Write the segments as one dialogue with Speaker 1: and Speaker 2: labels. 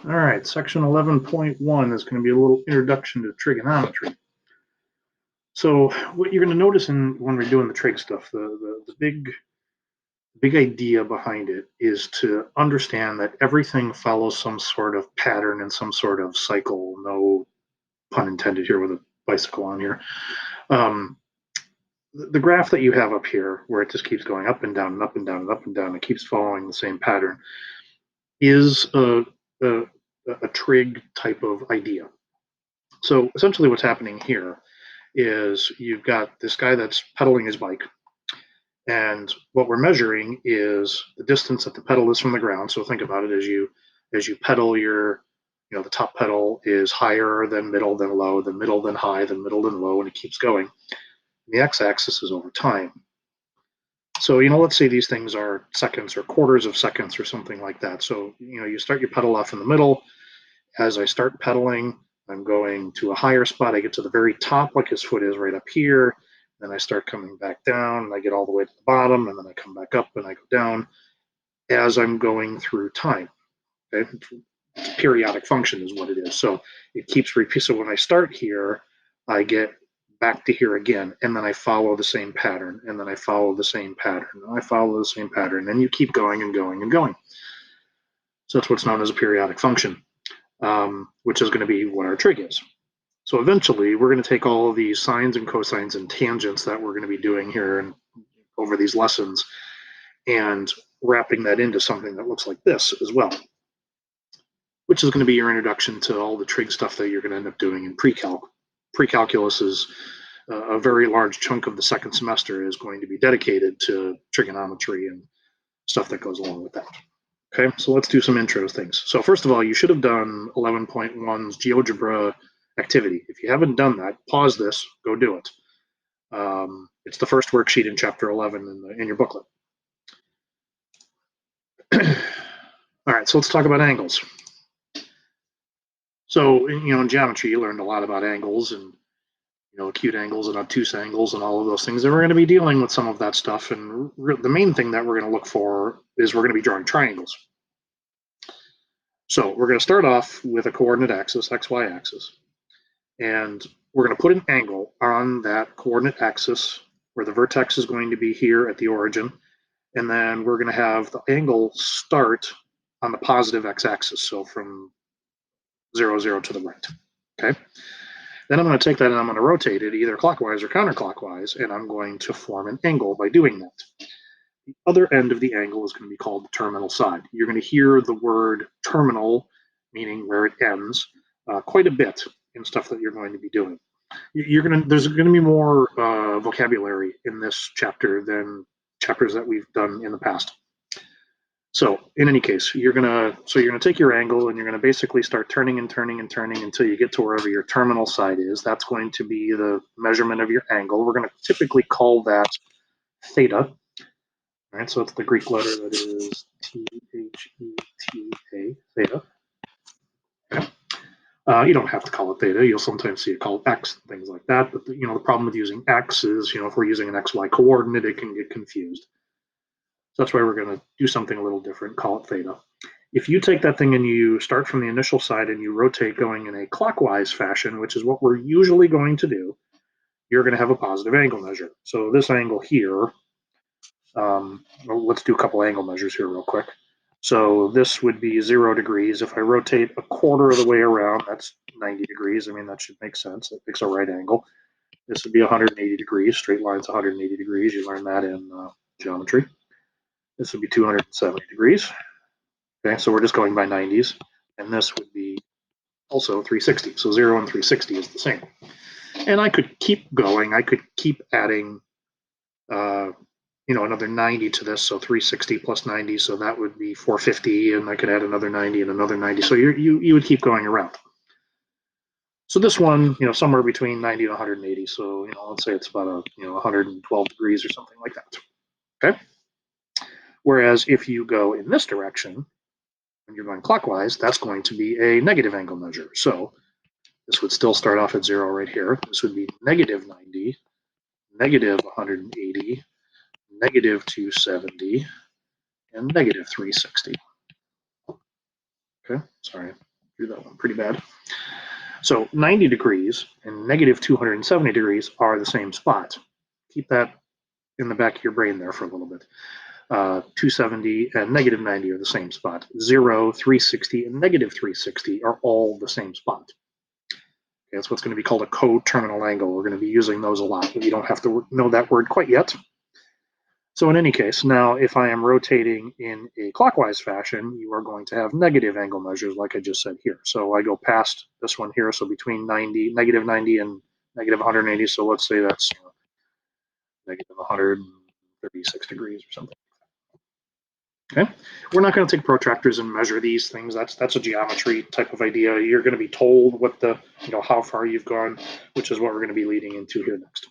Speaker 1: All right, section 11.1 is going to be a little introduction to trigonometry. So what you're going to notice when we're doing the trig stuff, the big idea behind it is to understand that everything follows some sort of pattern and some sort of cycle. No pun intended here with a bicycle on here. The graph that you have up here, where it just keeps going up and down and up and down and up and down, it keeps following the same pattern, is a, a trig type of idea. So essentially what's happening here is you've got this guy that's pedaling his bike, and what we're measuring is the distance that the pedal is from the ground. So think about it as you pedal the top pedal is higher than middle, then low, then middle, then high, then middle, then low, and it keeps going. The x-axis is over time. So, let's say these things are seconds or quarters of seconds or something like that. So, you start your pedal off in the middle. As I start pedaling, I'm going to a higher spot. I get to the very top, like his foot is right up here. Then I start coming back down, and I get all the way to the bottom, and then I come back up and I go down as I'm going through time. Okay? It's a periodic function is what it is. So it keeps repeating. So when I start here, I get back to here again, and then I follow the same pattern, and then I follow the same pattern, and I follow the same pattern, and you keep going and going and going. So that's what's known as a periodic function. Which is going to be what our trig is. So eventually, we're going to take all of these sines and cosines and tangents that we're going to be doing here and over these lessons and wrapping that into something that looks like this as well, which is going to be your introduction to all the trig stuff that you're going to end up doing in pre-calc. Pre-calculus is a very large chunk of the second semester is going to be dedicated to trigonometry and stuff that goes along with that. Okay, so let's do some intro things. So first of all, you should have done 11.1's GeoGebra activity. If you haven't done that, pause this, go do it. It's the first worksheet in chapter 11 in your booklet. All right, so let's talk about angles. So, in geometry, you learned a lot about angles and, acute angles and obtuse angles and all of those things. And we're going to be dealing with some of that stuff. And the main thing that we're going to look for is we're going to be drawing triangles. So we're going to start off with a coordinate axis, xy axis, and we're going to put an angle on that coordinate axis where the vertex is going to be here at the origin, and then we're going to have the angle start on the positive x-axis, so from 0, 0 to the right. Okay. Then I'm going to take that and I'm going to rotate it either clockwise or counterclockwise, and I'm going to form an angle by doing that. The other end of the angle is going to be called the terminal side. You're going to hear the word terminal, meaning where it ends, quite a bit in stuff that you're going to be doing. There's going to be more vocabulary in this chapter than chapters that we've done in the past. So in any case, you're gonna take your angle and you're gonna basically start turning and turning and turning until you get to wherever your terminal side is. That's going to be the measurement of your angle. We're going to typically call that theta. All right, so it's the Greek letter that is Theta, theta. Okay. You don't have to call it theta. You'll sometimes see it called x, things like that. But the problem with using x is, if we're using an xy coordinate, it can get confused. So that's why we're going to do something a little different, call it theta. If you take that thing and you start from the initial side and you rotate going in a clockwise fashion, which is what we're usually going to do, you're going to have a positive angle measure. So this angle here, well, let's do a couple angle measures here real quick. So this would be 0 degrees. If I rotate a quarter of the way around, that's 90 degrees. I mean, that should make sense. That makes a right angle. This would be 180 degrees. Straight line's 180 degrees. You learn that in geometry. This would be 270 degrees. Okay, so we're just going by 90s. And this would be also 360. So 0 and 360 is the same. And I could keep going. I could keep adding another 90 to this, so 360 plus 90, so that would be 450, and I could add another 90 and another 90. So you would keep going around. So this one, somewhere between 90 and 180. So let's say it's about 112 degrees or something like that. Okay. Whereas if you go in this direction, when you're going clockwise, that's going to be a negative angle measure. So this would still start off at 0 right here. This would be negative 90, negative 180, negative 270, and negative 360. Okay, sorry, do that one pretty bad. So 90 degrees and negative 270 degrees are the same spot. Keep that in the back of your brain there for a little bit. 270 and negative 90 are the same spot. 0, 360, and negative 360 are all the same spot. Okay, that's what's going to be called a coterminal angle. We're going to be using those a lot, but you don't have to know that word quite yet. So in any case, now if I am rotating in a clockwise fashion, you are going to have negative angle measures like I just said here. So I go past this one here, so between negative 90 and negative 180, so let's say that's negative 136 degrees or something. Okay, we're not going to take protractors and measure these things. That's a geometry type of idea. You're going to be told what the, how far you've gone, which is what we're going to be leading into here next.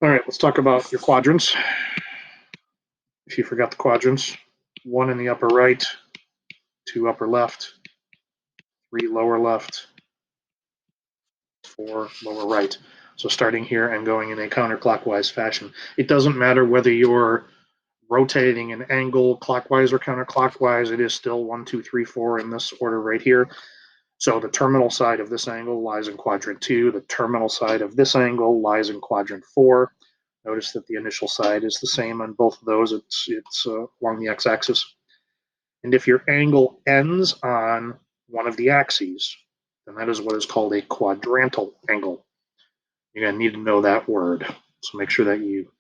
Speaker 1: All right, let's talk about your quadrants. If you forgot the quadrants, 1 in the upper right, 2 upper left, 3 lower left, 4 lower right. So starting here and going in a counterclockwise fashion. It doesn't matter whether you're rotating an angle clockwise or counterclockwise, it is still 1, 2, 3, 4 in this order right here. So the terminal side of this angle lies in quadrant 2. The terminal side of this angle lies in quadrant 4. Notice that the initial side is the same on both of those. It's along the x-axis. And if your angle ends on one of the axes, then that is what is called a quadrantal angle. You're going to need to know that word. So make sure that you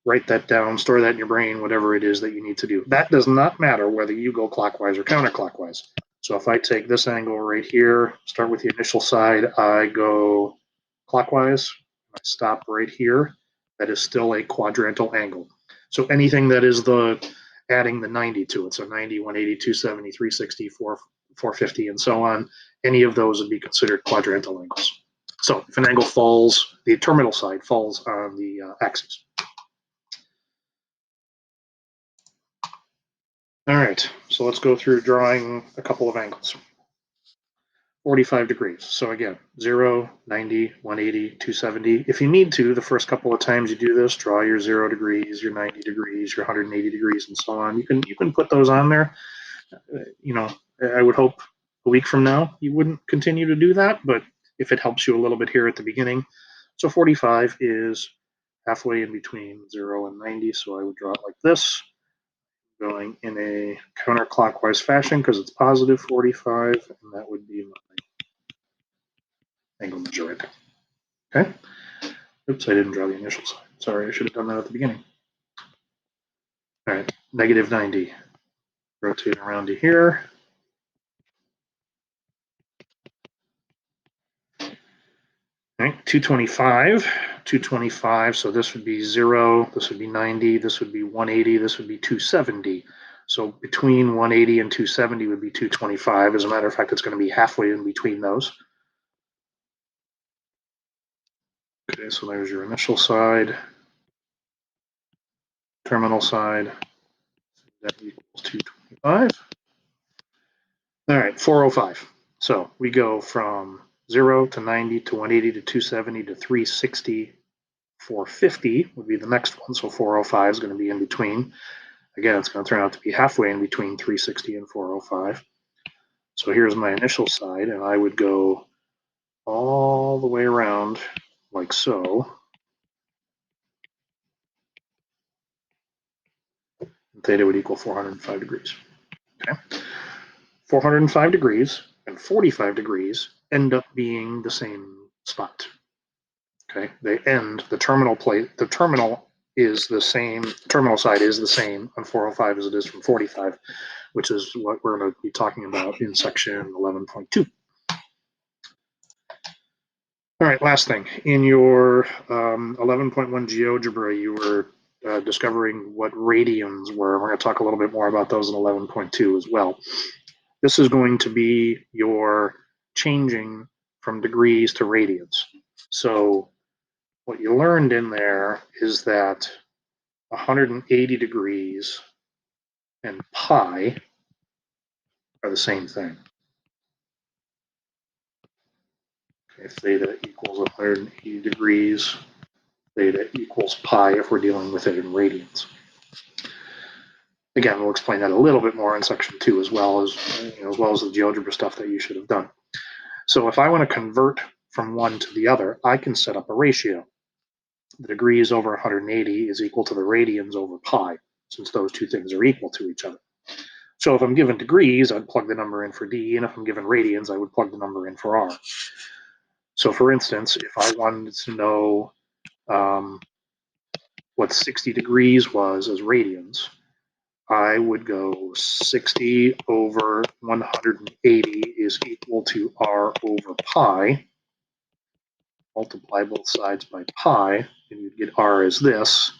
Speaker 1: write that down, store that in your brain, whatever it is that you need to do. That does not matter whether you go clockwise or counterclockwise. So if I take this angle right here, start with the initial side, I go clockwise, I stop right here, that is still a quadrantal angle. So anything that is adding the 90 to it, so 90, 180, 270, 360, 450, and so on, any of those would be considered quadrantal angles. So if an angle falls, the terminal side falls on the axis. All right, so let's go through drawing a couple of angles. 45 degrees. So again, 0, 90, 180, 270. If you need to, the first couple of times you do this, draw your 0 degrees, your 90 degrees, your 180 degrees, and so on. You can put those on there. I would hope a week from now you wouldn't continue to do that, but if it helps you a little bit here at the beginning. So 45 is halfway in between 0 and 90, so I would draw it like this, going in a counterclockwise fashion because it's positive 45, and that would be my angle measure right there. Okay? Oops, I didn't draw the initial side. Sorry, I should have done that at the beginning. All right, negative 90. Rotate around to here. All right, 225. 225, so this would be 0, this would be 90, this would be 180, this would be 270. So between 180 and 270 would be 225. As a matter of fact, it's going to be halfway in between those. Okay, so there's your initial side, terminal side. That equals 225. All right, 405. So we go from 0 to 90 to 180 to 270 to 360. 450 would be the next one. So 405 is going to be in between. Again, it's going to turn out to be halfway in between 360 and 405. So here's my initial side, and I would go all the way around like so. Theta would equal 405 degrees. Okay. 405 degrees and 45 degrees end up being the same spot. Okay, they end, the terminal is the same, terminal side is the same on 405 as it is from 45, which is what we're going to be talking about in section 11.2. All right, last thing. In your 11.1 GeoGebra, you were discovering what radians were. We're going to talk a little bit more about those in 11.2 as well. This is going to be your changing from degrees to radians. So what you learned in there is that 180 degrees and pi are the same thing. Okay, theta equals 180 degrees, theta equals pi if we're dealing with it in radians. Again, we'll explain that a little bit more in section 2 as well as the GeoGebra stuff that you should have done. So if I want to convert from one to the other, I can set up a ratio. The degrees over 180 is equal to the radians over pi, since those two things are equal to each other. So if I'm given degrees, I'd plug the number in for D, and if I'm given radians, I would plug the number in for R. So for instance, if I wanted to know what 60 degrees was as radians, I would go 60 over 180 is equal to R over pi. Multiply both sides by pi, and you'd get R as this,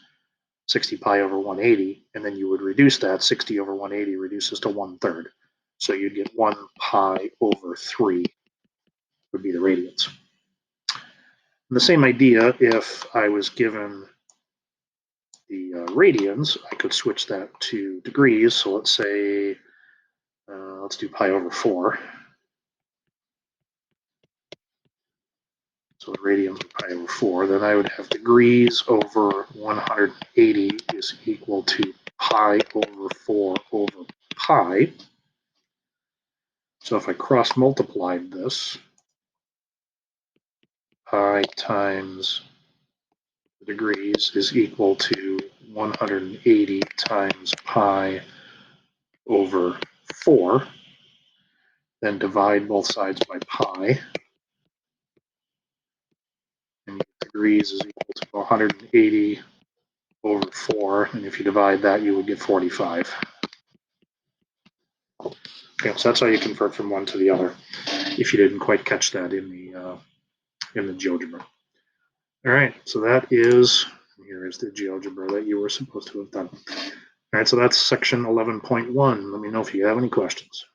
Speaker 1: 60 pi over 180, and then you would reduce that. 60 over 180 reduces to 1/3. So you'd get 1 pi over 3 would be the radians. And the same idea, if I was given the radians, I could switch that to degrees. So let's say, let's do pi over 4. So the radians are pi over 4. Then I would have degrees over 180 is equal to pi over 4 over pi. So if I cross multiplied this, pi times the degrees is equal to 180 times pi over 4. Then divide both sides by pi. And degrees is equal to 180 over 4. And if you divide that, you would get 45. Okay, so that's how you convert from one to the other, if you didn't quite catch that in the GeoGebra. All right, so that is, here is the GeoGebra that you were supposed to have done. All right, so that's section 11.1. Let me know if you have any questions.